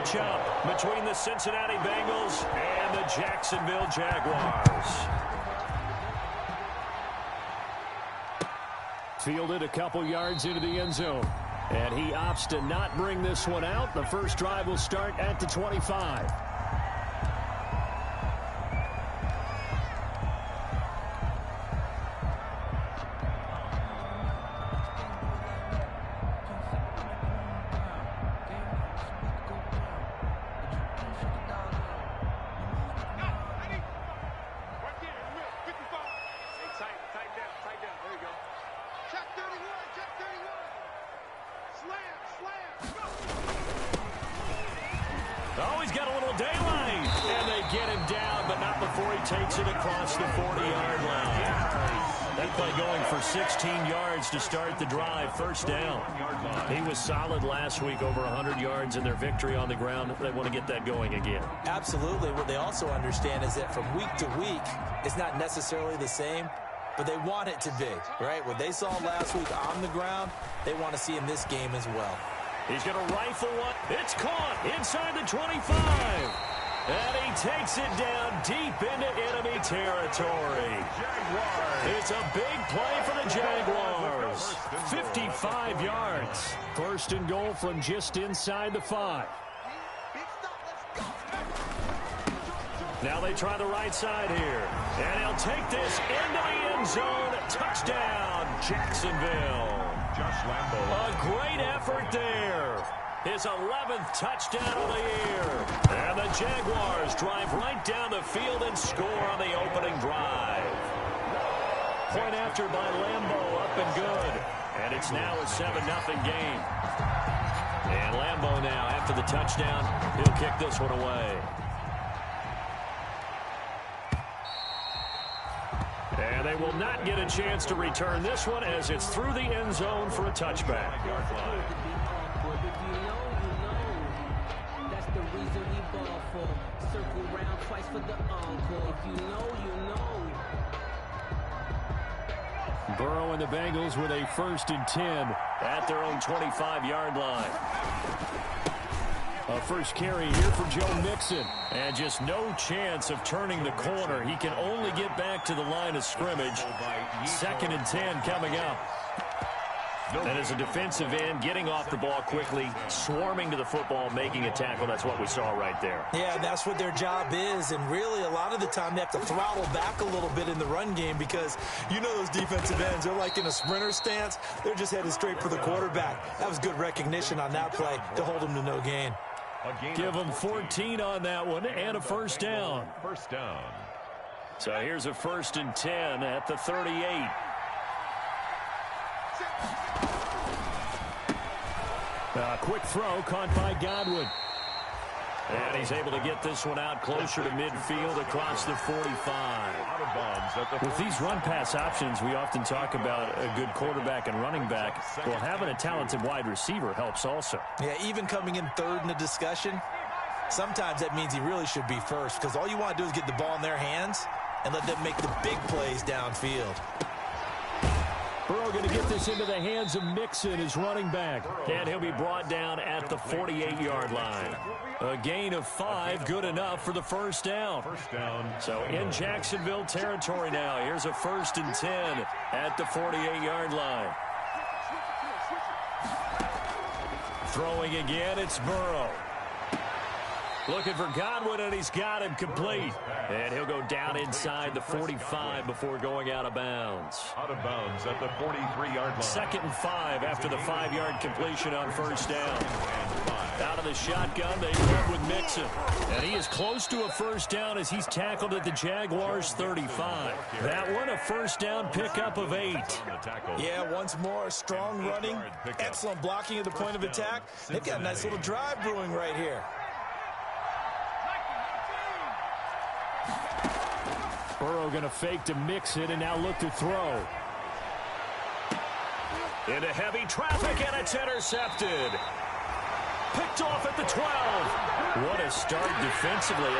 matchup between the Cincinnati Bengals and the Jacksonville Jaguars. Fielded a couple yards into the end zone. And he opts to not bring this one out. The first drive will start at the 25. Oh, he's got a little daylight. And they get him down, but not before he takes it across the 40-yard line. That play going for 16 yards to start the drive. First down. He was solid last week, over 100 yards in their victory on the ground. They want to get that going again. Absolutely. What they also understand is that from week to week, it's not necessarily the same, but they want it to be, right? What they saw last week on the ground, they want to see in this game as well. He's going to rifle one. It's caught inside the 25. And he takes it down deep into enemy territory. It's a big play for the Jaguars. 55 yards. First and goal from just inside the 5. Now they try the right side here. And he'll take this into the end zone. Touchdown, Jacksonville. Josh Lambo. A great effort there. His 11th touchdown of the year. And the Jaguars drive right down the field and score on the opening drive. Point after by Lambo, up and good. And it's now a 7-0 game. And Lambo now, after the touchdown, he'll kick this one away. And they will not get a chance to return this one as it's through the end zone for a touchback. That's the reason we ball for. Circle round twice for the encore. If you know, you know. Burrow and the Bengals with a 1st and 10 at their own 25-yard line. A first carry here for Joe Mixon. And just no chance of turning the corner. He can only get back to the line of scrimmage. 2nd and 10 coming up. And as a defensive end, getting off the ball quickly, swarming to the football, making a tackle. That's what we saw right there. Yeah, and that's what their job is. And really, a lot of the time, they have to throttle back a little bit in the run game because you know those defensive ends, they're like in a sprinter stance. They're just headed straight for the quarterback. That was good recognition on that play to hold them to no gain. Give them 14 on that one and a first down. First down. So here's a 1st and 10 at the 38. A quick throw caught by Godwin. And he's able to get this one out closer to midfield across the 45. With these run-pass options, we often talk about a good quarterback and running back. Well, having a talented wide receiver helps also. Yeah, even coming in 3rd in the discussion, sometimes that means he really should be first because all you want to do is get the ball in their hands and let them make the big plays downfield. Burrow going to get this into the hands of Mixon, his running back. And he'll be brought down at the 48-yard line. A gain of 5, good enough for the first down. So in Jacksonville territory now. Here's a 1st and 10 at the 48-yard line. Throwing again, it's Burrow. Looking for Godwin, and he's got him complete. And he'll go down inside the 45 before going out of bounds. Out of bounds at the 43-yard line. 2nd and 5 after the 5-yard completion on first down. Out of the shotgun, they run with Mixon. And he is close to a first down as he's tackled at the Jaguars' 35. That one, a first down pickup of 8. Yeah, once more, strong running, excellent blocking at the point of attack. They've got a nice little drive brewing right here. Burrow going to fake to Mixon and now look to throw. Into heavy traffic, and it's intercepted. Picked off at the 12. What a start defensively.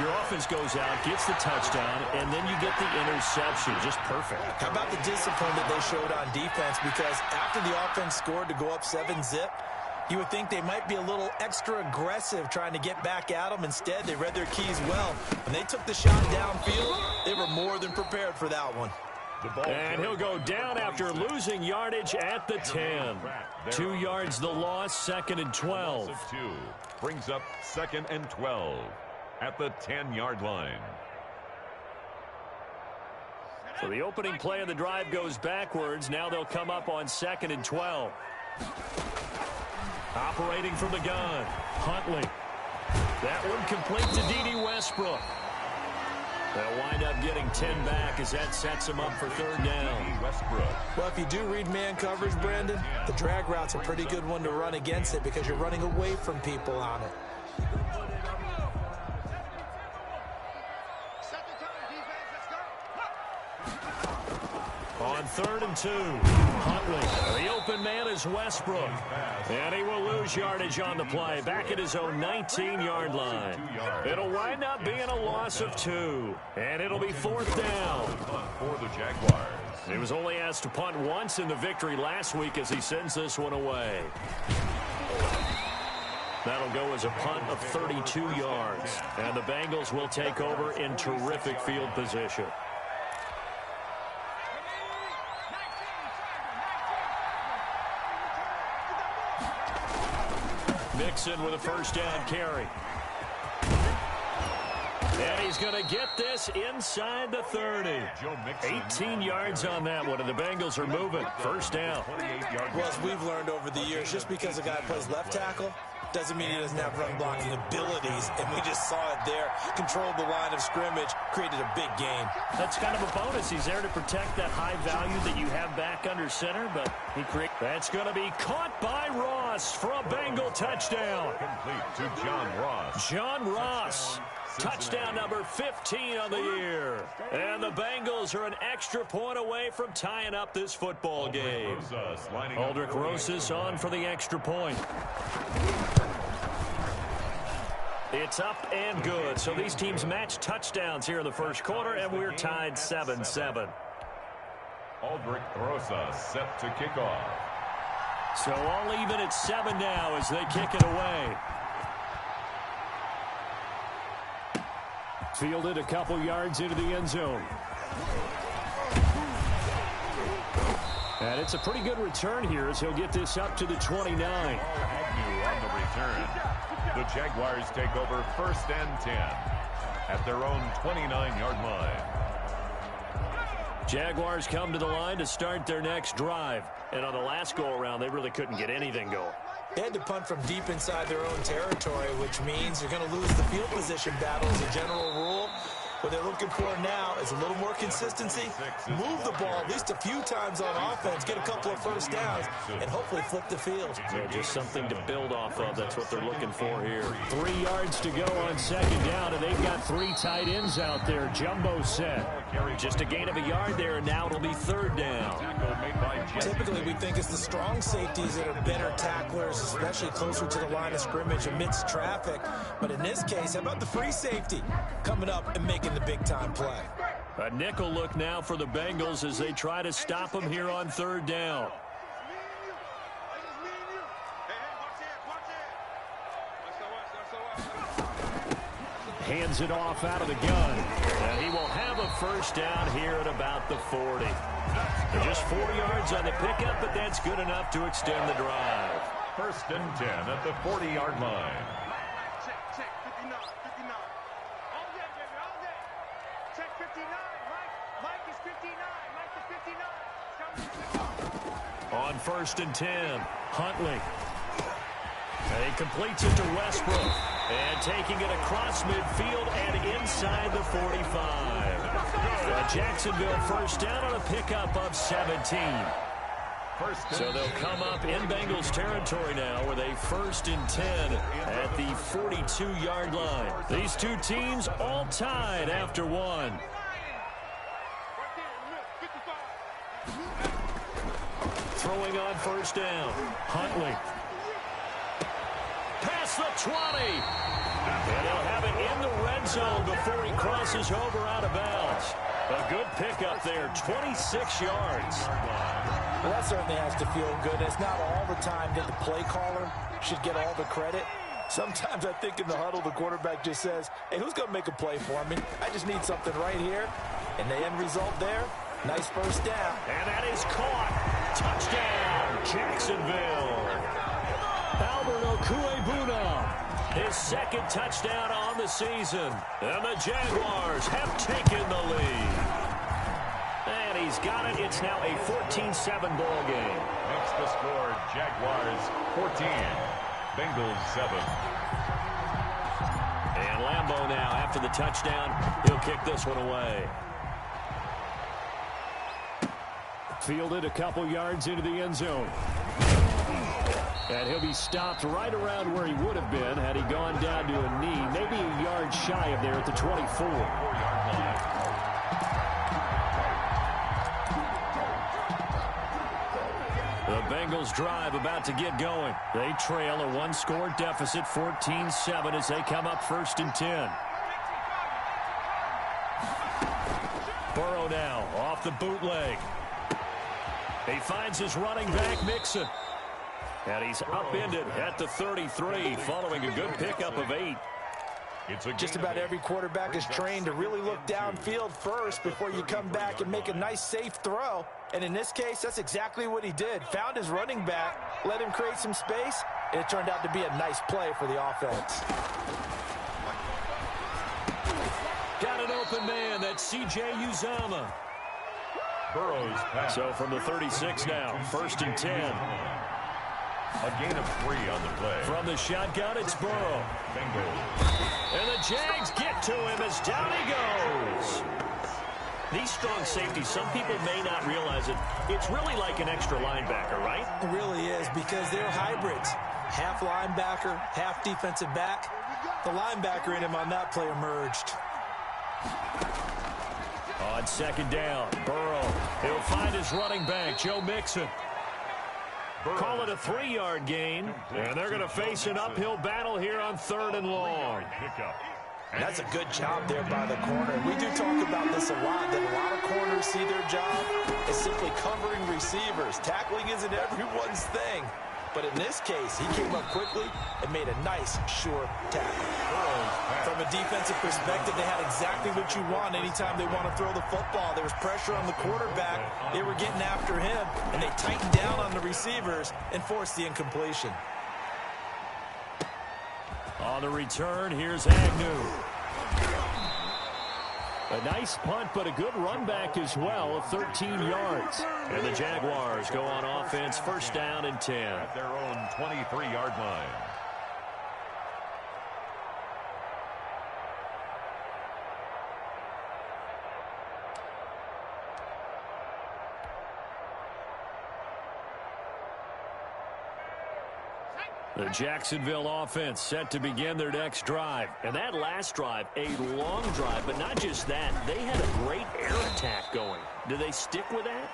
Your offense goes out, gets the touchdown, and then you get the interception. Just perfect. How about the discipline that they showed on defense? Because after the offense scored to go up 7-zip, You would think they might be a little extra aggressive trying to get back at them. Instead, they read their keys well. When they took the shot downfield, they were more than prepared for that one. And he'll go down after losing yardage at the 10. 2 yards the loss, 2nd and 12. Brings up 2nd and 12 at the 10-yard line. So the opening play of the drive goes backwards. Now they'll come up on 2nd and 12. Operating from the gun, Huntley. That one complete to D.D. Westbrook. They'll wind up getting 10 back as that sets them up for 3rd down. Well, if you do read man coverage, Brandon, the drag route's a pretty good one to run against it because you're running away from people on it. On 3rd and 2, Huntley. The open man is Westbrook. And he will lose yardage on the play, back at his own 19-yard line. It'll wind up being a loss of 2. And it'll be 4th down. For the Jaguars. He was only asked to punt once in the victory last week as he sends this one away. That'll go as a punt of 32 yards. And the Bengals will take over in terrific field position. Mixon with a 1st down carry. And he's going to get this inside the 30. 18 yards on that one, and the Bengals are moving. 1st down. Well, as we've learned over the years, just because a guy plays left tackle doesn't mean he doesn't have run blocking abilities, and we just saw it there. Controlled the line of scrimmage, created a big gain. That's kind of a bonus. He's there to protect that high value that you have back under center, but he creates. That's going to be caught by Ross for a Bengal touchdown. Complete to John Ross. John Ross. Touchdown number 15 on the year. And the Bengals are an extra point away from tying up this football game. Aldrick Rosas on for the extra point. It's up and good. So these teams match touchdowns here in the 1st quarter, and we're tied 7-7. Aldrick Rosas set to kick off. So all even at 7 now as they kick it away. Fielded a couple yards into the end zone. And it's a pretty good return here as he'll get this up to the 29. Agnew on the return. The Jaguars take over 1st and 10 at their own 29-yard line. Jaguars come to the line to start their next drive. And on the last go-around, they really couldn't get anything going. They had to punt from deep inside their own territory, which means you're going to lose the field position battle as a general rule. What they're looking for now is a little more consistency, move the ball at least a few times on offense, get a couple of 1st downs, and hopefully flip the field. Yeah, just something to build off of. That's what they're looking for here. 3 yards to go on 2nd down, and they've got 3 tight ends out there. Jumbo set. Just a gain of a yard there, and now it'll be 3rd down. Typically, we think it's the strong safeties that are better tacklers, especially closer to the line of scrimmage amidst traffic. But in this case, how about the free safety coming up and making the big-time play? A nickel look now for the Bengals as they try to stop him here on 3rd down. Hands it off out of the gun. And he will have a 1st down here at about the 40. Just 4 yards on the pickup, but that's good enough to extend the drive. 1st and 10 at the 40-yard line. Check 59, 59. All day, baby, all day. Check 59. Mike is 59. Mike is 59. On 1st and 10, Huntley. And he completes it to Westbrook. And taking it across midfield and inside the 45. Jacksonville 1st down on a pickup of 17. So they'll come up in Bengals territory now with a 1st and 10 at the 42-yard line. These two teams all tied after one. Throwing on 1st down, Huntley. Past the 20. And he'll have it in the red zone before he crosses over out of bounds. A good pickup there, 26 yards. Well, that certainly has to feel good. It's not all the time that the play caller should get all the credit. Sometimes I think in the huddle, the quarterback just says, hey, who's going to make a play for me? I just need something right here. And the end result there, nice first down. And that is caught. Touchdown, Jacksonville. Albert Okwuegbunam, his second touchdown on the season. And the Jaguars have taken the lead. And he's got it. It's now a 14-7 ball game. Makes the score Jaguars 14, Bengals 7. And Lambeau now, after the touchdown, he'll kick this one away. Fielded a couple yards into the end zone. And he'll be stopped right around where he would have been had he gone down to a knee, maybe a yard shy of there at the 24. The Bengals drive about to get going. They trail a one-score deficit, 14-7, as they come up 1st and 10. Burrow now off the bootleg. He finds his running back, Mixon. And he's upended at the 33 following a good pickup of 8. Just about every quarterback is trained to really look downfield first before you come back and make a nice, safe throw. And in this case, that's exactly what he did. Found his running back, let him create some space, and it turned out to be a nice play for the offense. Got an open man. That's C.J. Uzomah. Burrow's pass. So from the 36 now, 1st and 10. A gain of 3 on the play. From the shotgun, it's Burrow. Bengals. And the Jags get to him as down he goes. These strong safeties, some people may not realize it. It's really like an extra linebacker, right? It really is, because they're hybrids. Half linebacker, half defensive back. The linebacker in him on that play emerged. On 2nd down, Burrow. He'll find his running back, Joe Mixon. Call it a 3-yard gain, and they're going to face an uphill battle here on 3rd and long. And that's a good job there by the corner. We do talk about this a lot, that a lot of corners see their job as simply covering receivers. Tackling isn't everyone's thing. But in this case, he came up quickly and made a nice, sure tackle. From a defensive perspective, they had exactly what you want anytime they want to throw the football. There was pressure on the quarterback. They were getting after him, and they tightened down on the receivers and forced the incompletion. On the return, here's Agnew. A nice punt, but a good run back as well of 13 yards. And the Jaguars go on offense, 1st down and 10. At their own 23-yard line. The Jacksonville offense set to begin their next drive. And that last drive, a long drive, but not just that. They had a great air attack going. Do they stick with that?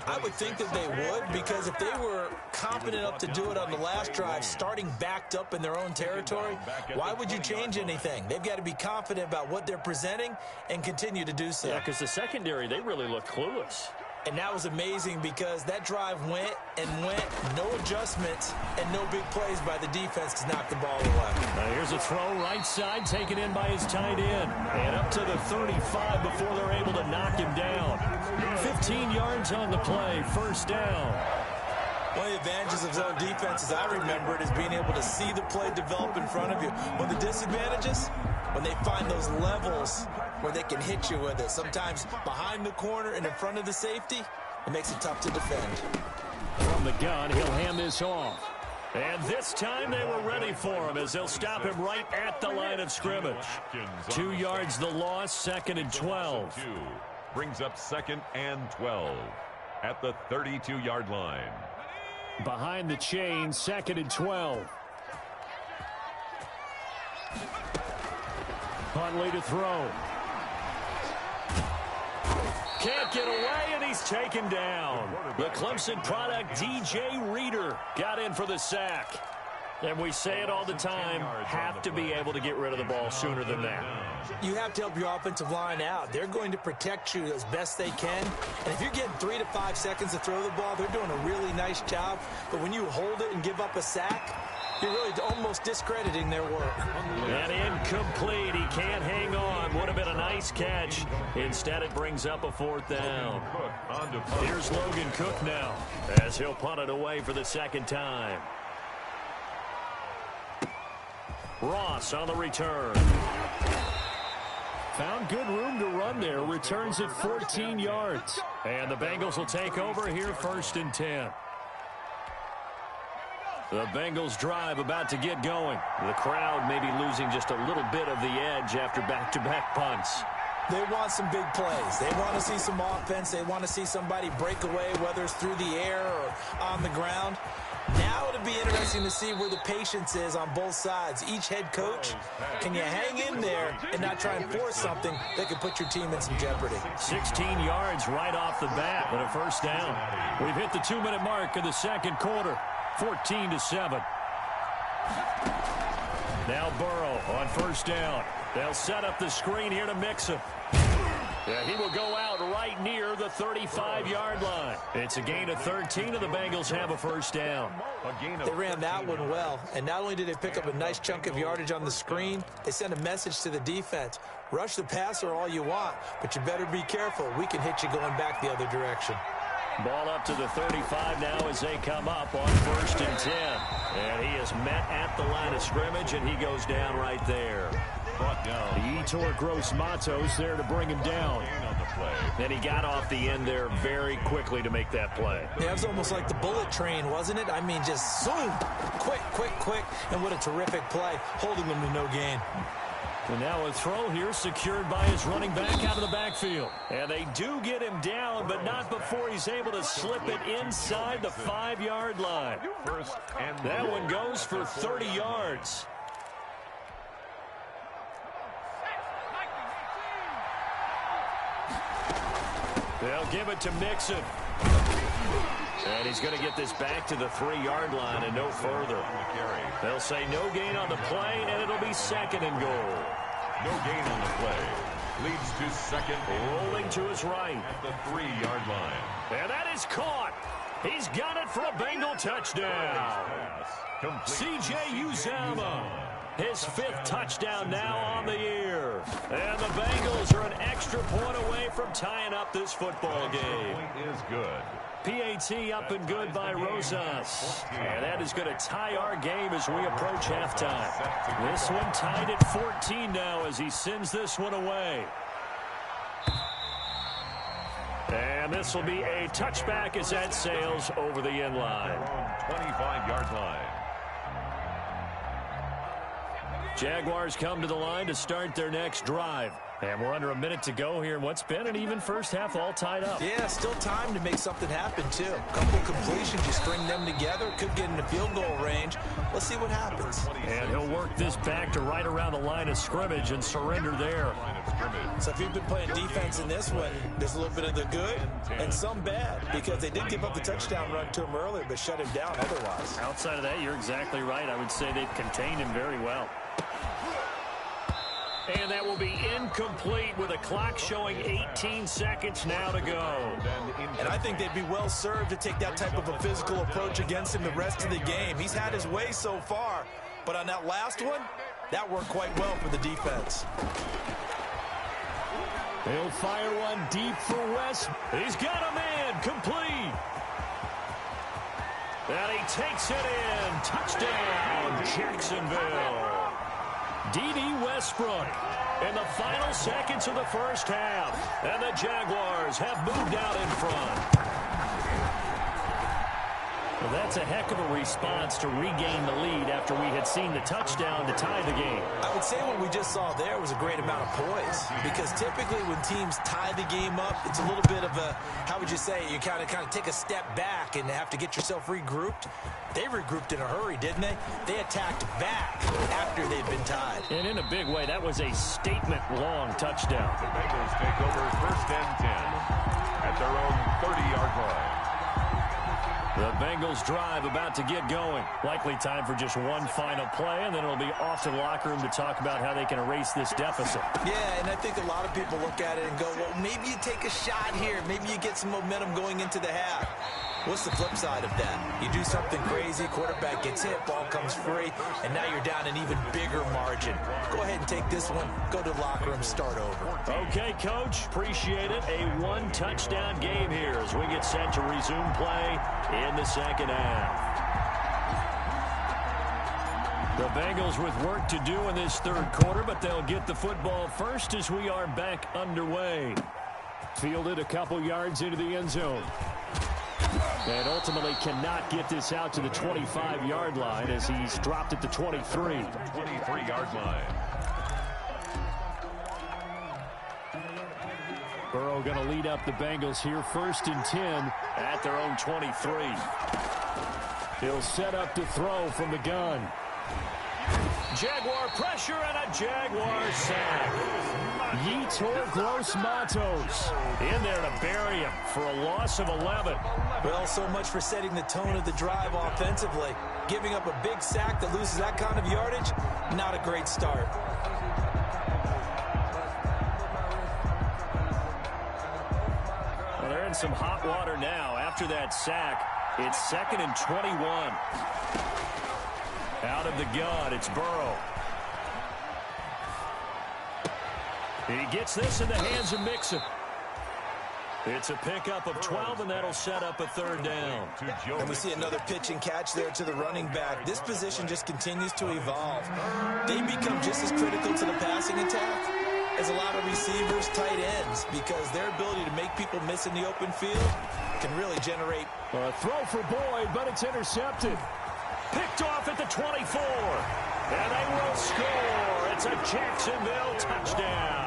I would think that they would, because if they were confident enough to do it on the last drive, starting backed up in their own territory, why would you change anything? They've got to be confident about what they're presenting and continue to do so. Yeah, because the secondary, they really look clueless. And that was amazing because that drive went and went, no adjustments, and no big plays by the defense to knock the ball away. Now here's a throw right side, taken in by his tight end. And up to the 35 before they're able to knock him down. 15 yards on the play, 1st down. One of the advantages of zone defense, as I remember it, is being able to see the play develop in front of you. One of the disadvantages, when they find those levels where they can hit you with it. Sometimes behind the corner and in front of the safety, it makes it tough to defend. From the gun, he'll hand this off. And this time they were ready for him as they'll stop him right at the line of scrimmage. 2 yards the loss, 2nd and 12. Brings up 2nd and 12 at the 32-yard line. Behind the chain, 2nd and 12. Huntley to throw. Can't get away, and he's taken down. The Clemson product, DJ Reader, got in for the sack. And we say it all the time, have to be able to get rid of the ball sooner than that. You have to help your offensive line out. They're going to protect you as best they can. And if you're getting 3 to 5 seconds to throw the ball, they're doing a really nice job. But when you hold it and give up a sack, you're really almost discrediting their work. And incomplete. He can't hang on. Would have been a nice catch. Instead, it brings up a 4th down. Here's Logan Cook now as he'll punt it away for the 2nd time. Ross on the return. Found good room to run there. Returns at 14 yards. And the Bengals will take over here 1st and 10. The Bengals drive about to get going. The crowd may be losing just a little bit of the edge after back-to-back punts. They want some big plays. They want to see some offense. They want to see somebody break away, whether it's through the air or on the ground. Now it'll be interesting to see where the patience is on both sides. Each head coach, can you hang in there and not try and force something that could put your team in some jeopardy? 16 yards right off the bat and a 1st down. We've hit the 2-minute mark of the 2nd quarter. 14-7. Now Burrow on 1st down. They'll set up the screen here to Mixon. Yeah, he will go out right near the 35-yard line. It's a gain of 13, and the Bengals have a 1st down. They ran that one well, and not only did they pick up a nice chunk of yardage on the screen, they sent a message to the defense. Rush the passer all you want, but you better be careful. We can hit you going back the other direction. Ball up to the 35 now as they come up on 1st and 10. And he is met at the line of scrimmage, and he goes down right there. The Yetur Gross-Matos there to bring him down. And he got off the end there very quickly to make that play. Yeah, it was almost like the bullet train, wasn't it? I mean, just zoom, quick, and what a terrific play, holding them to no gain. And now a throw here secured by his running back out of the backfield. And they do get him down, but not before he's able to slip it inside the 5-yard line. That one goes for 30 yards. They'll give it to Mixon. And he's going to get this back to the 3-yard line and no further. They'll say no gain on the play, and it'll be 2nd and goal. No gain on the play. Leads to 2nd. Rolling to his right. At the 3-yard line. And that is caught. He's got it for a Bengal touchdown. C.J. Uzomah. His 5th touchdown now on the year. And the Bengals are an extra point away from tying up this football game. Point is good. PAT up and good by Rosas. And that is going to tie our game as we approach halftime. This one tied at 14 now as he sends this one away. And this will be a touchback as that sails over the end line. 25-yard line. Jaguars come to the line to start their next drive. And we're under a minute to go here in what's been an even first half, all tied up. Yeah, still time to make something happen, too. A couple completions, you string them together, could get in the field goal range. Let's see what happens. And he'll work this back to right around the line of scrimmage and surrender there. So if you've been playing defense in this one, there's a little bit of the good and some bad, because they did give up the touchdown run to him earlier, but shut him down otherwise. Outside of that, you're exactly right. I would say they've contained him very well. And that will be incomplete with a clock showing 18 seconds now to go. And I think they'd be well served to take that type of a physical approach against him the rest of the game. He's had his way so far, but on that last one, that worked quite well for the defense. He'll fire one deep for West. He's got a man complete. And he takes it in. Touchdown, Jacksonville. D.D. Westbrook in the final seconds of the first half. And the Jaguars have moved out in front. Well, that's a heck of a response to regain the lead after we had seen the touchdown to tie the game. I would say what we just saw there was a great amount of poise, because typically when teams tie the game up, it's a little bit of a, how would you say, you kind of take a step back and have to get yourself regrouped. They regrouped in a hurry, didn't they? They attacked back after they'd been tied. And in a big way, that was a statement-long touchdown. The Bengals take over 1st and 10 at their own 30-yard line. The Bengals drive about to get going. Likely time for just one final play, and then it'll be off to the locker room to talk about how they can erase this deficit. Yeah, and I think a lot of people look at it and go, well, maybe you take a shot here. Maybe you get some momentum going into the half. What's the flip side of that? You do something crazy, quarterback gets hit, ball comes free, and now you're down an even bigger margin. Go ahead and take this one, go to the locker room, start over. Okay, Coach, appreciate it. A one-touchdown game here as we get set to resume play in the second half. The Bengals with work to do in this third quarter, but they'll get the football first as we are back underway. Fielded a couple yards into the end zone. And ultimately cannot get this out to the 25-yard line as he's dropped at the 23. 23-yard line. Burrow going to lead up the Bengals here, 1st and 10 at their own 23. He'll set up to throw from the gun. Jaguar pressure and a Jaguar sack. Yetur Gross-Matos in there to bury him for a loss of 11. Well, so much for setting the tone of the drive offensively. Giving up a big sack that loses that kind of yardage, not a great start. Well, they're in some hot water now. After that sack, it's 2nd and 21. Out of the gun, it's Burrow. He gets this in the hands of Mixon. It's a pickup of 12, and that'll set up a 3rd down. And we see another pitch and catch there to the running back. This position just continues to evolve. They become just as critical to the passing attack as a lot of receivers, tight ends, because their ability to make people miss in the open field can really generate. A throw for Boyd, but it's intercepted. Picked off at the 24. And they will score. It's a Jacksonville touchdown.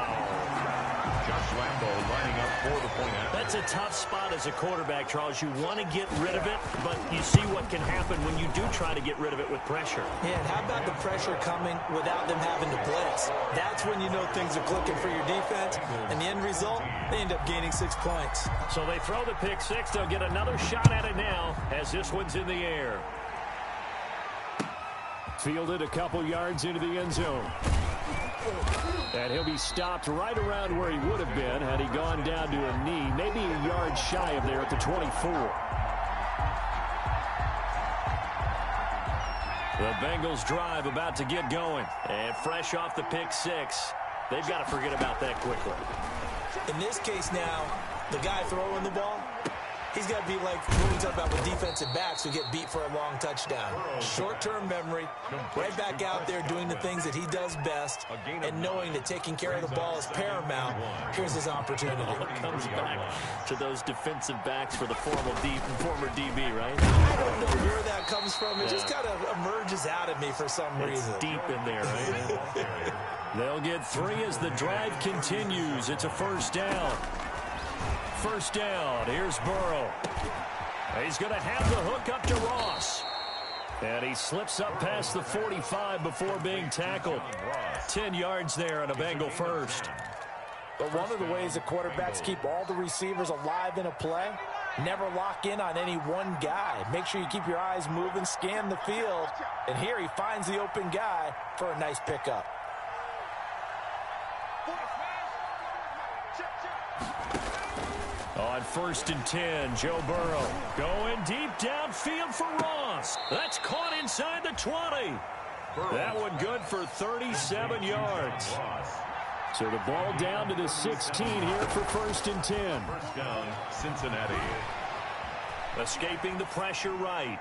Josh Lambo lining up for the point after. That's a tough spot as a quarterback, Charles. You want to get rid of it, but you see what can happen when you do try to get rid of it with pressure. Yeah, and how about the pressure coming without them having to blitz? That's when you know things are clicking for your defense. And the end result, they end up gaining 6 points. So they throw the pick six. They'll get another shot at it now as this one's in the air. Fielded a couple yards into the end zone. And he'll be stopped right around where he would have been had he gone down to a knee, maybe a yard shy of there at the 24. The Bengals drive about to get going. And fresh off the pick six, they've got to forget about that quickly. In this case now, the guy throwing the ball, he's got to be like what we talk about with defensive backs who get beat for a long touchdown. Short-term memory, right back out there doing the things that he does best, and knowing that taking care of the ball is paramount. Here's his opportunity. It comes back to those defensive backs for the former DB, right? I don't know where that comes from. It just kind of emerges out of me for some reason. It's deep in there, right? They'll get 3 as the drive continues. It's a 1st down. 1st down. Here's Burrow. He's going to have the hook up to Ross. And he slips up past the 45 before being tackled. 10 yards there on a Bengal first. But one of the ways that quarterbacks keep all the receivers alive in a play, never lock in on any one guy. Make sure you keep your eyes moving, scan the field. And here he finds the open guy for a nice pickup. On 1st and 10, Joe Burrow going deep downfield for Ross. That's caught inside the 20. That one good for 37 yards. So the ball down to the 16 here for 1st and 10. 1st down, Cincinnati. Escaping the pressure right.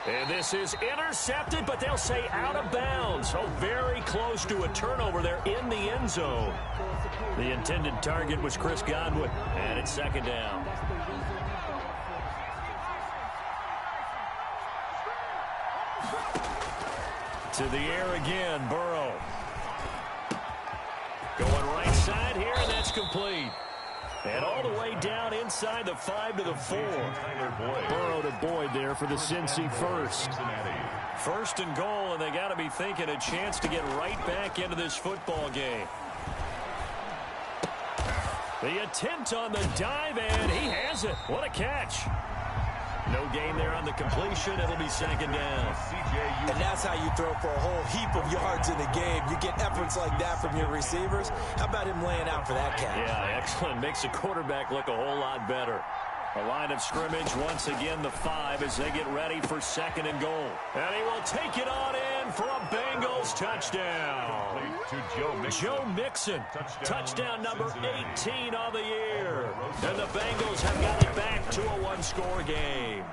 And this is intercepted, but they'll say out of bounds. So very close to a turnover there in the end zone. The intended target was Chris Godwin, and it's 2nd down. To the air again, Burrow. Going right side here, and that's complete. And all the way down inside the 5 to the 4. Burrow to Boyd there for the Cincy first. 1st and goal, and they got to be thinking a chance to get right back into this football game. The attempt on the dive, and he has it. What a catch. No gain there on the completion. It'll be second down. And that's how you throw for a whole heap of yards in the game. You get efforts like that from your receivers. How about him laying out for that catch? Yeah, excellent. Makes the quarterback look a whole lot better. A line of scrimmage, once again the 5 as they get ready for second and goal. And he will take it on in for a Bengals touchdown. To Joe Mixon. Joe Mixon, touchdown number 18 on the year. And the Bengals have got it back to a one-score game.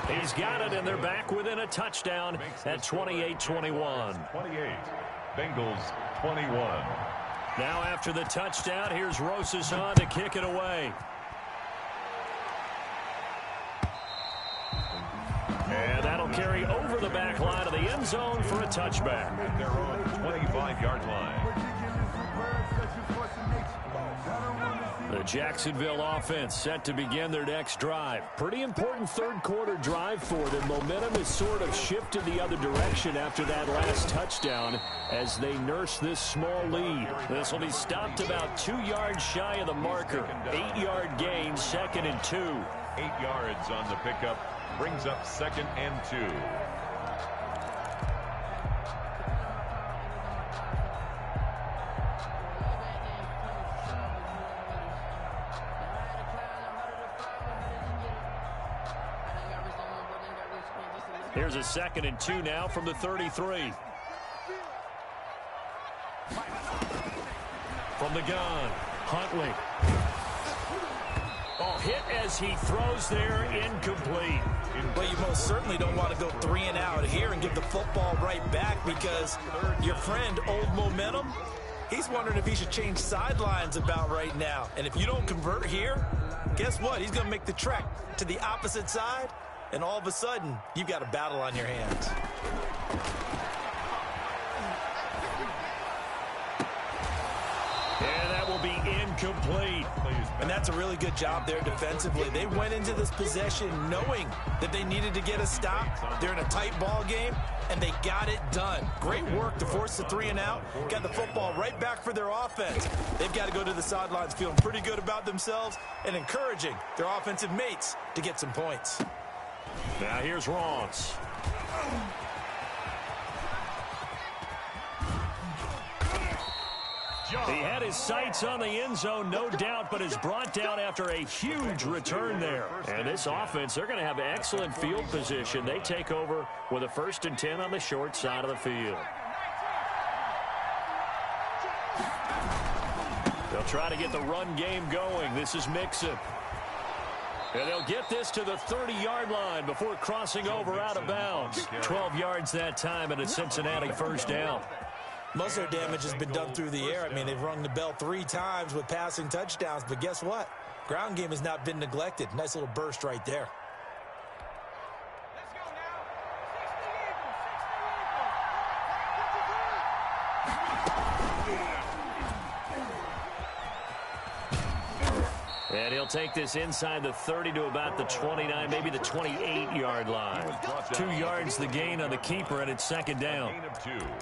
He's got it, and they're back within a touchdown at 28-21. 28. Bengals 21. Now after the touchdown, here's Rosas on to kick it away. And that'll carry over the back line of the end zone for a touchback. At their own 25-yard line. The Jacksonville offense set to begin their next drive. Pretty important third-quarter drive for them. Momentum has sort of shifted the other direction after that last touchdown as they nurse this small lead. This will be stopped about 2 yards shy of the marker. 8-yard gain, 2nd and 2. 8 yards on the pickup. Brings up 2nd and 2. Here's a 2nd and 2 now from the 33. From the gun, Huntley. Oh, hit as he throws there, incomplete. Well, you most certainly don't want to go 3 and out here and give the football right back because your friend, Old Momentum, he's wondering if he should change sidelines about right now. And if you don't convert here, guess what? He's going to make the trek to the opposite side, and all of a sudden, you've got a battle on your hands. And that will be incomplete. And that's a really good job there defensively. They went into this possession knowing that they needed to get a stop. They're in a tight ball game, and they got it done. Great work to force the 3 and out. Got the football right back for their offense. They've got to go to the sidelines feeling pretty good about themselves and encouraging their offensive mates to get some points. Now here's Ross. He had his sights on the end zone, no doubt, but is brought down after a huge return there. And this offense, they're going to have excellent field position. They take over with a 1st and 10 on the short side of the field. They'll try to get the run game going. This is Mixon. And they'll get this to the 30-yard line before crossing over out of bounds. 12 yards that time and a Cincinnati 1st down. Most of their damage has been done through the air. I mean, they've rung the bell 3 times with passing touchdowns, but guess what? Ground game has not been neglected. Nice little burst right there. And he'll take this inside the 30 to about the 29, maybe the 28-yard line. 2 yards the gain on the keeper, and it's 2nd down.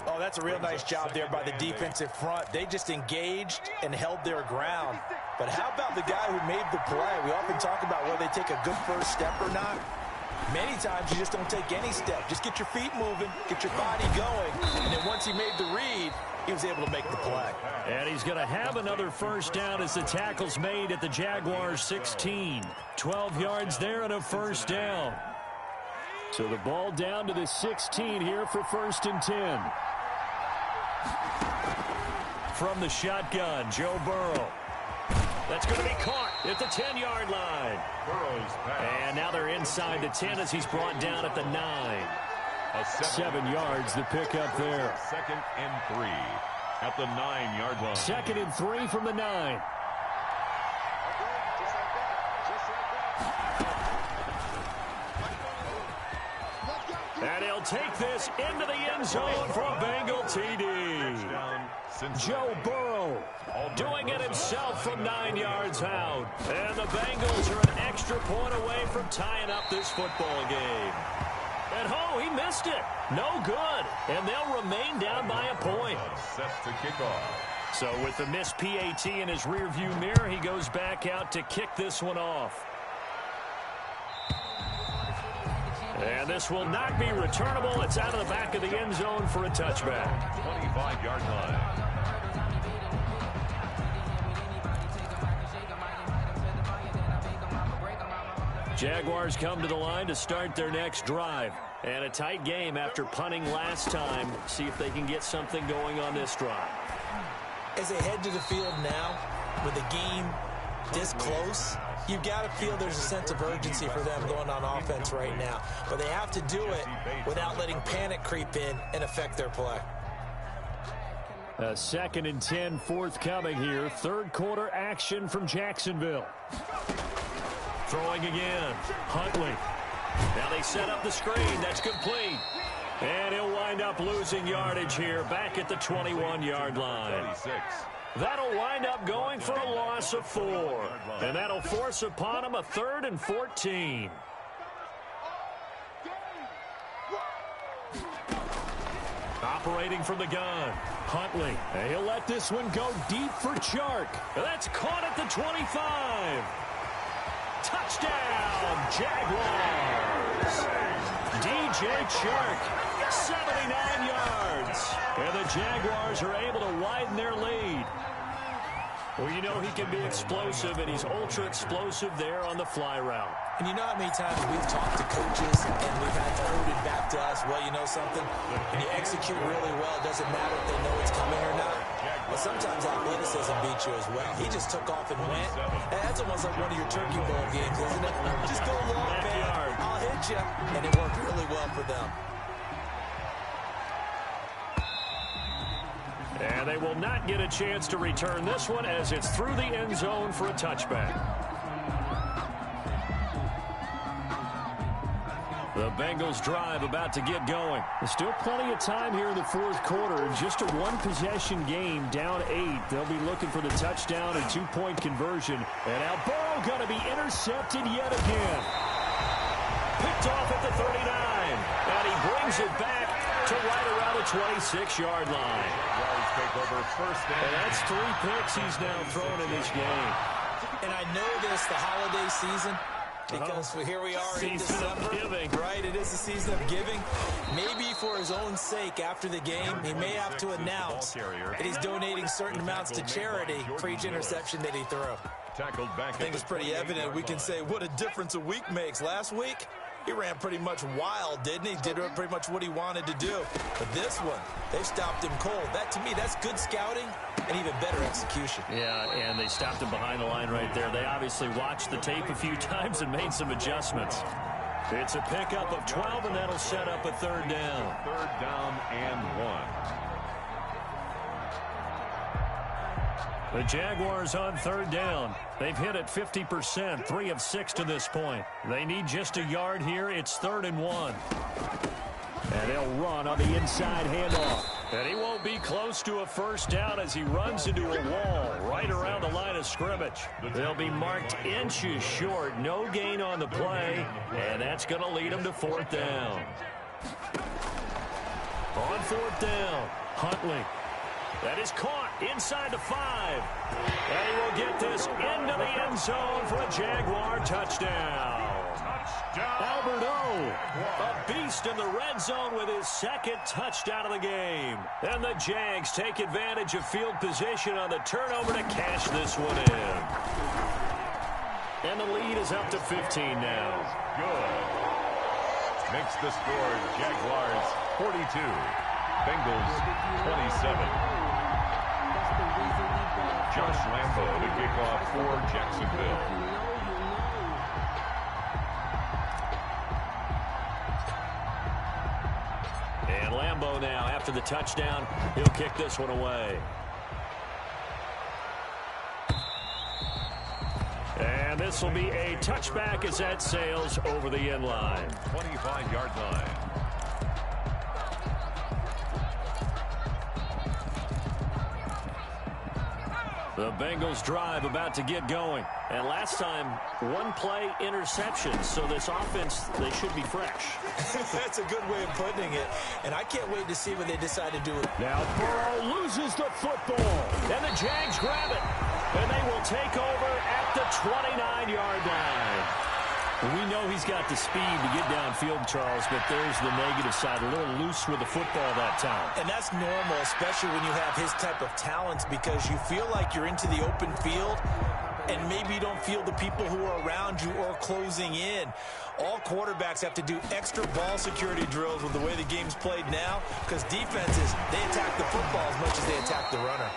Oh, that's a real nice job there by the defensive front. They just engaged and held their ground. But how about the guy who made the play? We often talk about whether they take a good first step or not. Many times you just don't take any step. Just get your feet moving, get your body going, and then once he made the read, he was able to make the play. And he's going to have another 1st down as the tackle's made at the Jaguars 16. 12 yards there and a 1st down. So the ball down to the 16 here for 1st and 10. From the shotgun, Joe Burrow. That's going to be caught at the 10-yard line. And now they're inside the 10 as he's brought down at the 9. 7 yards the pickup there. 2nd and 3 at the 9-yard line. 2nd and 3 from the 9. And he'll take this into the end zone for a Bengal TD. Joe Burrow doing it himself from 9 yards out. And the Bengals are an extra point away from tying up this football game. And he missed it. No good. And they'll remain down by a point. Set to kick off. So with the missed PAT in his rearview mirror, he goes back out to kick this one off. And this will not be returnable. It's out of the back of the end zone for a touchback. 25-yard line. Jaguars come to the line to start their next drive. And a tight game after punting last time. See if they can get something going on this drive. As they head to the field now, with the game this close, you've got to feel there's a sense of urgency for them going on offense right now. But they have to do it without letting panic creep in and affect their play. A 2nd and 10 forthcoming here. Third quarter action from Jacksonville. Throwing again. Huntley. Now they set up the screen. That's complete. And he'll wind up losing yardage here back at the 21-yard line. 36. That'll wind up going for a loss of 4. And that'll force upon him a 3rd and 14. Operating from the gun. Huntley. And he'll let this one go deep for Chark. That's caught at the 25. Touchdown, Jaguars. DJ Chark, 79 yards. And the Jaguars are able to widen their lead. Well, you know he can be explosive, and he's ultra-explosive there on the fly route. And you know how many times we've talked to coaches and we've had quoted back to us, well, you know something? When you execute really well, it doesn't matter if they know it's coming or not. But sometimes athleticism beats you as well. He just took off and went. And that's almost like one of your Turkey Bowl games, isn't it? Just go long, man. I'll hit you. And it worked really well for them. And they will not get a chance to return this one as it's through the end zone for a touchback. The Bengals drive about to get going. There's still plenty of time here in the fourth quarter. Just a one-possession game, down 8. They'll be looking for the touchdown and two-point conversion. And now Burrow going to be intercepted yet again. Picked off at the 39. And he brings it back to right around the 26-yard line. Take over first and that's 3 picks he's now thrown in this game. And I know this, the holiday season, because here we are in December, right? It is the season of giving. Maybe for his own sake after the game, he may have to announce that he's donating certain amounts to charity for each interception that he threw. I think it's pretty evident. We can say what a difference a week makes. Last week, he ran pretty much wild, didn't he? Did pretty much what he wanted to do. But this one, they stopped him cold. That, to me, that's good scouting and even better execution. Yeah, and they stopped him behind the line right there. They obviously watched the tape a few times and made some adjustments. It's a pickup of 12, and that'll set up a 3rd down. 3rd down and 1. The Jaguars on 3rd down. They've hit it 50%, 3 of 6 to this point. They need just a yard here. It's 3rd and 1. And they'll run on the inside handoff. And he won't be close to a first down as he runs into a wall right around the line of scrimmage. They'll be marked inches short. No gain on the play. And that's going to lead them to 4th down. On 4th down, Huntley. That is caught inside the 5. And he will get this into the end zone for a Jaguar touchdown. Albert O, a beast in the red zone with his 2nd touchdown of the game. And the Jags take advantage of field position on the turnover to cash this one in. And the lead is up to 15 now. Good. Makes the score Jaguars 42. Bengals 27. Josh Lambo to kick off for Jacksonville. And Lambo now, after the touchdown, he'll kick this one away. And this will be a touchback as that sails over the end line. 25-yard line. The Bengals drive about to get going. And last time, 1-play interception. So this offense, they should be fresh. That's a good way of putting it. And I can't wait to see what they decide to do. Now Burrow loses the football. And the Jags grab it. And they will take over at the 29-yard line. We know he's got the speed to get downfield, Charles, but there's the negative side. A little loose with the football that time. And that's normal, especially when you have his type of talents, because you feel like you're into the open field and maybe you don't feel the people who are around you or closing in. All quarterbacks have to do extra ball security drills with the way the game's played now, because defenses, they attack the football as much as they attack the runner.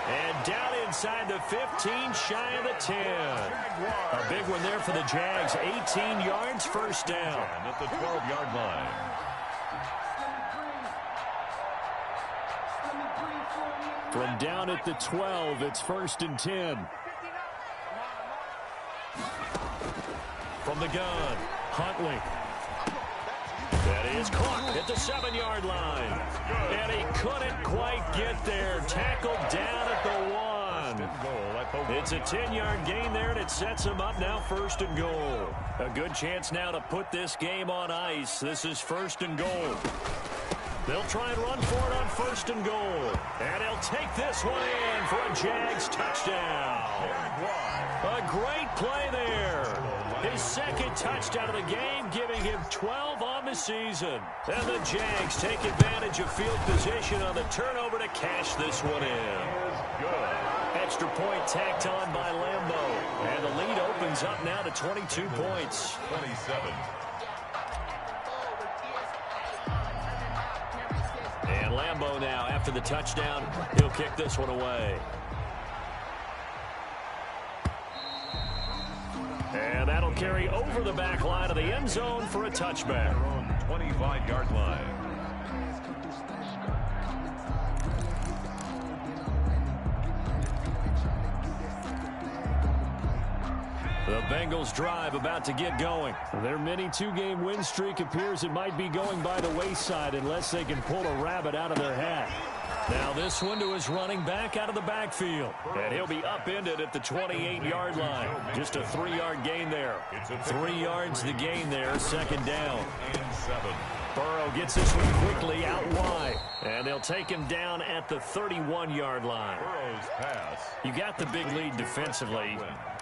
And down inside the 15, shy of the 10. A big one there for the Jags. 18 yards, first down. At the 12-yard line. From down at the 12, it's 1st and 10. From the gun, Huntley. That is caught at the 7-yard line. And he couldn't quite get there. Tackled down at the 1. It's a 10-yard gain there, and it sets him up now 1st and goal. A good chance now to put this game on ice. This is 1st and goal. They'll try and run for it on 1st and goal. And he'll take this one in for a Jags touchdown. A great play there. His 2nd touchdown of the game, giving him 12 on the season. And the Jags take advantage of field position on the turnover to cash this one in. Extra point tacked on by Lambeau. And the lead opens up now to 22 points. 27. And Lambeau now, after the touchdown, he'll kick this one away. And that'll carry over the back line of the end zone for a touchback. 25-yard line. The Bengals drive about to get going. Their mini 2-game win streak appears it might be going by the wayside unless they can pull a rabbit out of their hat. Now this one to his running back out of the backfield. And he'll be upended at the 28-yard line. Just a 3-yard gain there. 3 yards the gain there, 2nd down. And 7. Burrow gets this one quickly out wide. And they'll take him down at the 31-yard line. Burrow's pass. You got the big lead defensively.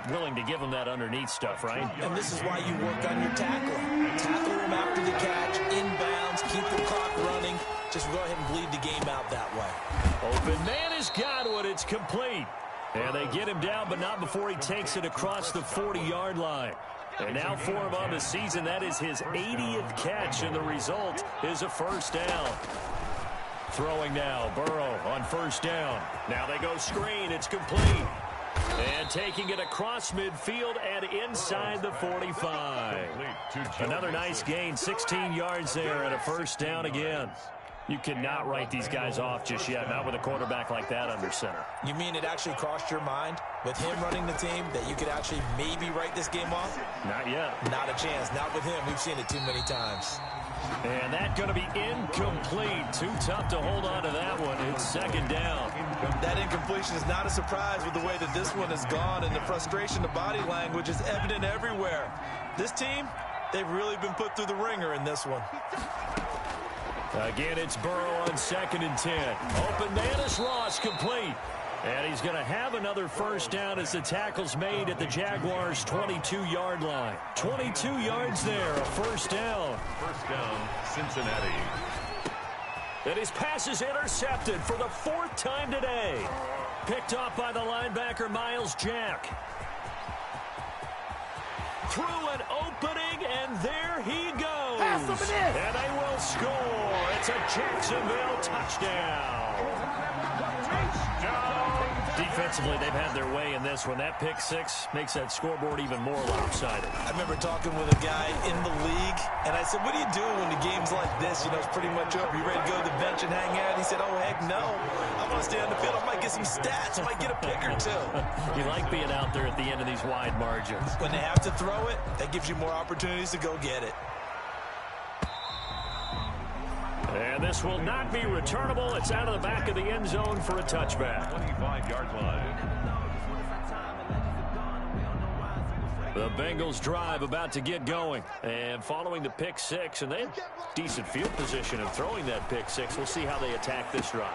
Willing to give him that underneath stuff, right? And this is why you work on your tackling. Tackle him after the catch, inbounds, keep the clock running. Just go ahead and bleed the game out that way. Open man has got it. It's complete. And they get him down, but not before he takes it across the 40-yard line. And now for him on the season, that is his 80th catch, and the result is a 1st down. Throwing now, Burrow on 1st down. Now they go screen. It's complete. And taking it across midfield and inside the 45. Another nice gain, 16 yards there and a 1st down again. You cannot write these guys off just yet, not with a quarterback like that under center. You mean it actually crossed your mind with him running the team that you could actually maybe write this game off? Not yet. Not a chance. Not with him. We've seen it too many times. And that's going to be incomplete. Too tough to hold on to that one. It's 2nd down. That incompletion is not a surprise with the way that this one has gone, and the frustration, the body language is evident everywhere. This team, they've really been put through the ringer in this one. Again, it's Burrow on 2nd and 10. Open man is Ross, complete. And he's going to have another 1st down as the tackle's made at the Jaguars' 22-yard line. 22 yards there, a 1st down. 1st down, Cincinnati. And his pass is intercepted for the 4th time today. Picked off by the linebacker, Miles Jack. Through an opening, and there he goes. And they will score. It's a Jacksonville touchdown. Defensively, they've had their way in this one. That pick 6 makes that scoreboard even more lopsided. I remember talking with a guy in the league, and I said, what do you do when the game's like this? You know, it's pretty much over. You ready to go to the bench and hang out? He said, oh, heck no. I want to stay on the field. I might get some stats. I might get a pick or two. You like being out there at the end of these wide margins. When they have to throw it, that gives you more opportunities to go get it. And this will not be returnable. It's out of the back of the end zone for a touchback. 25-yard line. The Bengals drive about to get going. And following the pick 6, and they have decent field position of throwing that pick 6. We'll see how they attack this drive.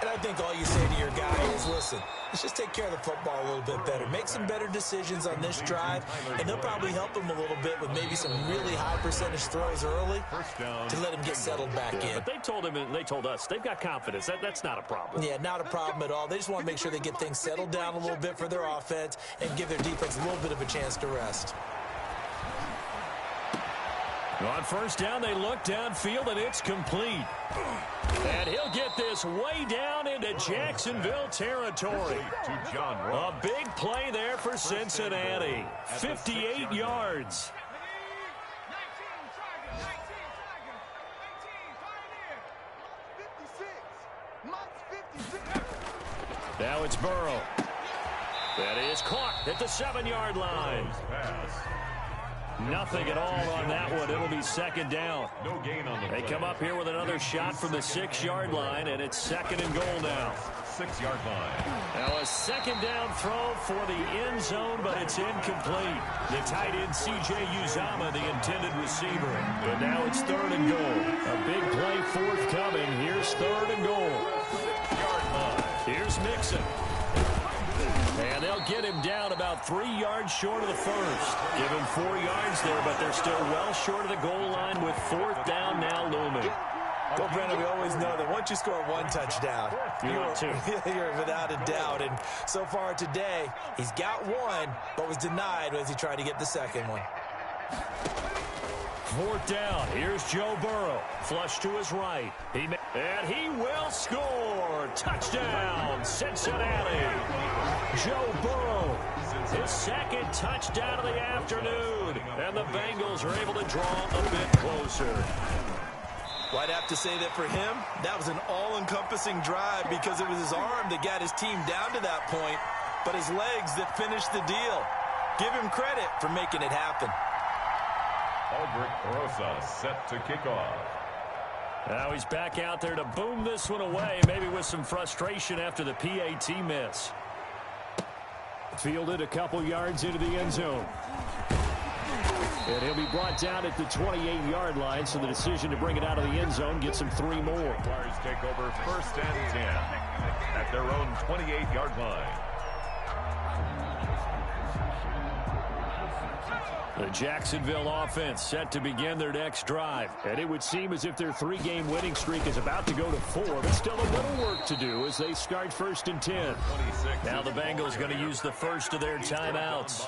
And I think all you say to your guy is, listen, let's just take care of the football a little bit better. Make some better decisions on this drive, and they'll probably help him a little bit with maybe some really high percentage throws early to let him get settled back in. But they told us they've got confidence. That's not a problem. Yeah, not a problem at all. They just want to make sure they get things settled down a little bit for their offense and give their defense a little bit of a chance to rest. On first down, they look downfield, and it's complete. And he'll get this way down into Jacksonville territory. To John A Ross. big play there for Cincinnati. 58 yards. 56. Now it's Burrow. That is caught at the 7-yard line. Pass. Nothing at all on that one. It'll be second down. No gain on the They play. come up here with another shot from the 6-yard line, and it's second and goal now. 6-yard line. Now a second down throw for the end zone, but it's incomplete. The tight end C.J. Uzama, the intended receiver. But now it's third and goal. A big play forthcoming. Here's third and goal. Here's Mixon. And they'll get him down about 3 yards short of the first. Give him 4 yards there, but they're still well short of the goal line with fourth down now looming. Well, Brandon, we always know that once you score one touchdown, you're without a doubt. And so far today, he's got one, but was denied as he tried to get the second one. Fourth down. Here's Joe Burrow. Flush to his right. And he will score. Touchdown, Cincinnati. Joe Burrow, his second touchdown of the afternoon. And the Bengals are able to draw a bit closer. Well, I'd have to say that for him, that was an all-encompassing drive because it was his arm that got his team down to that point, but his legs that finished the deal. Give him credit for making it happen. Aldrich Rosas set to kick off. Now he's back out there to boom this one away, maybe with some frustration after the PAT miss. Fielded a couple yards into the end zone. And he'll be brought down at the 28-yard line, so the decision to bring it out of the end zone gets him 3 more. Jaguars take over first and 10 at their own 28-yard line. The Jacksonville offense set to begin their next drive. And it would seem as if their 3-game winning streak is about to go to 4, but still a little work to do as they start first and 10. Now the Bengals going to use the first of their timeouts,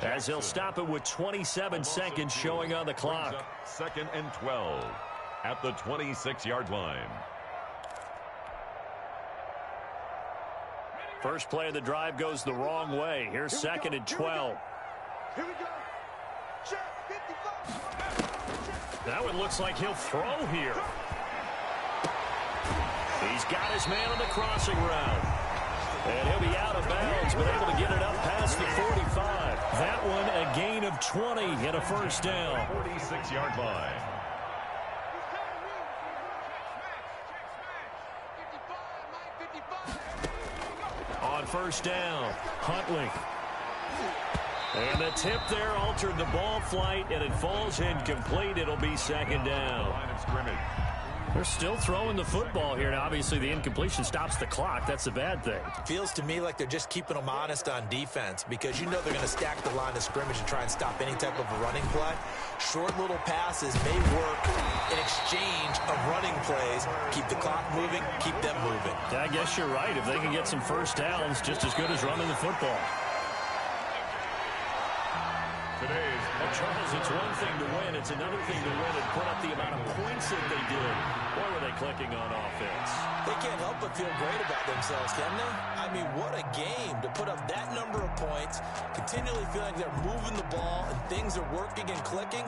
as they'll stop it with 27 seconds showing on the clock. Second and 12 at the 26-yard line. First play of the drive goes the wrong way. Here's second and 12. Here we go. Check 55. That one looks like he'll throw here. He's got his man on the crossing route. And he'll be out of bounds, but able to get it up past the 45. That one a gain of 20 and a first down. 46-yard line. On first down, Huntley. And the tip there altered the ball flight, and it falls incomplete. It'll be second down. Line of scrimmage. They're still throwing the football here. Now, obviously, the incompletion stops the clock. That's the bad thing. Feels to me like they're just keeping them honest on defense because you know they're going to stack the line of scrimmage and try and stop any type of a running play. Short little passes may work in exchange of running plays. Keep the clock moving, keep them moving. I guess you're right. If they can get some first downs, just as good as running the football. Today's Well, Charles, it's one thing to win. It's another thing to win and put up the amount of points that they did. Boy, were they clicking on offense. They can't help but feel great about themselves, can they? I mean, what a game to put up that number of points, continually feeling they're moving the ball and things are working and clicking.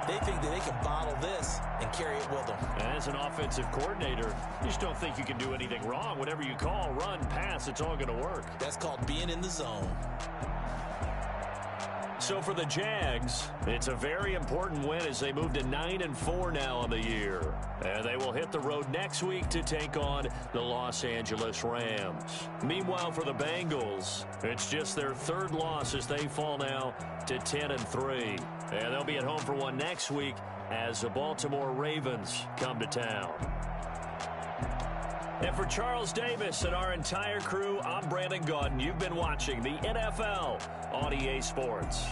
They think that they can bottle this and carry it with them. As an offensive coordinator, you just don't think you can do anything wrong. Whatever you call, run, pass, it's all going to work. That's called being in the zone. So for the Jags, it's a very important win as they move to 9-4 now on the year. And they will hit the road next week to take on the Los Angeles Rams. Meanwhile, for the Bengals, it's just their third loss as they fall now to 10-3. And they'll be at home for one next week as the Baltimore Ravens come to town. And for Charles Davis and our entire crew, I'm Brandon Gaudin. You've been watching the NFL on EA Sports.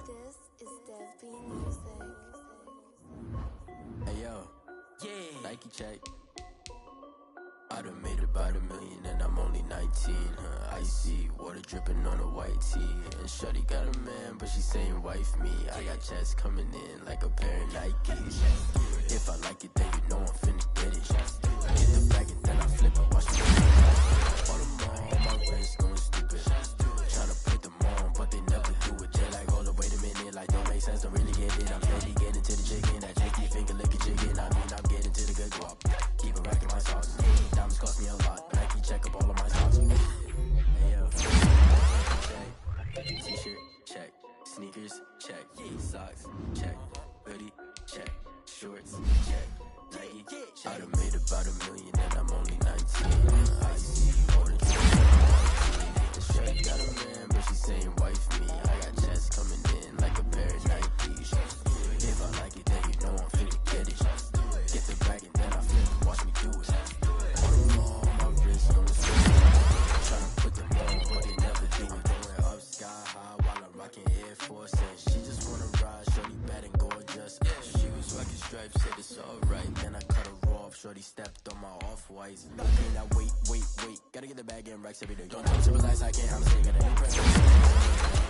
This is Dev B Music. Hey yo, yeah, Nike check. I done made about $1 million and I'm only 19. Icy water dripping on a white tee. And shorty got a man, but she saying wife me. I got checks coming in like a pair of Nikes. If I like it, then you know I'm finna get it. Get the bag and then I flip it. Watch me. All them on my wrist going stupid. Tryna put them on, but they never do it. They're like, hold up, wait a minute, like don't make sense, don't really get it. I'm steady getting to the chicken, that tricky finger licking chicken. I mean, I'm getting to the good guap. Keep it racking my sauce. Diamonds cost me a lot, but I can check up all of my stocks. Hey yo, check. T-shirt, check. Sneakers, check. Socks, check. Hoodie, check. Shorts, check. Nike, I done made about $1 million and I'm only 19. I see order. Shorty got a man, but she saying wife me. I got checks coming in like a pair of Nikes. If I like it, then you know I'm finna get it. Get the bag and then I flip. Watch me do it. All them on my wrist, no mistake. Tryna put them on, but they never do it. Going up sky high while I'm rocking Air Force. And she just wanna ride, shorty bad and gorgeous. She was rocking stripes, said it's alright. Then I cut her off, shorty stepped on my off-whites. Okay, now wait. Gotta get the bag and racks every day. Don't tell me to relax, I can't, I'm saying, gotta impress.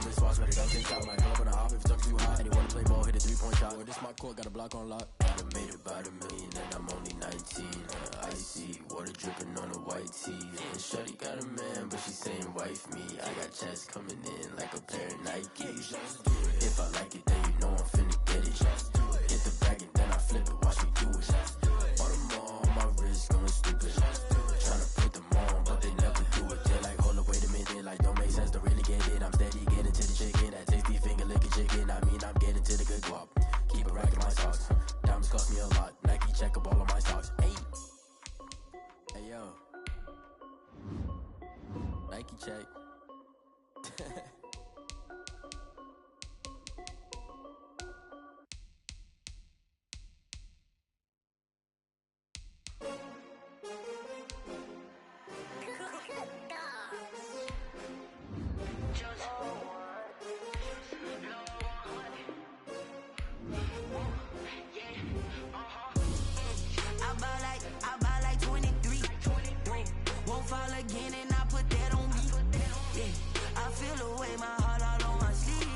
This watch ready, don't take shot. Might pull up on the hop if it's too hot. Anyone play ball, hit a 3-point shot. Or this my court, got a block on lock. I done made about $1 million and I'm only 19. Icy water dripping on a white tee. And shorty got a man, but she saying wife me. I got checks coming in like a pair of Nikes. If I like it, then you know I'm finna get it. Get the bag and then I flip it. Watch me do it. All them on my wrist going stupid. Tryna put them on, but they never do it. They're like, hold up, wait a minute, like don't make sense, don't really get it. I'm steady getting to the chicken, that tasty finger licking chicken. I mean, I'm getting to the good guap. Keep it racking my socks. Diamonds cost me a lot. Nike check up all of my stocks. Hey yo, Nike check. I buy like 23. Won't fall again and I put that on me. Yeah, I feel away my heart all on my sleeve.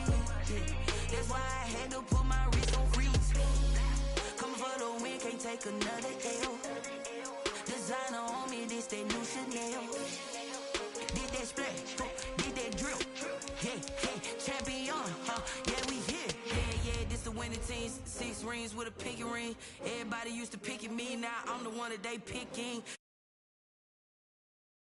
Yeah, that's why I had to put my wrist on freeze. Coming for the win, can't take another L. Designer on me, this that new Chanel. Did that splash, did that drip. Yeah, champion, yeah, we here. Yeah, this the winning team. 6 rings with a pinky ring. Everybody used to pick at me, now I'm the one that they picking.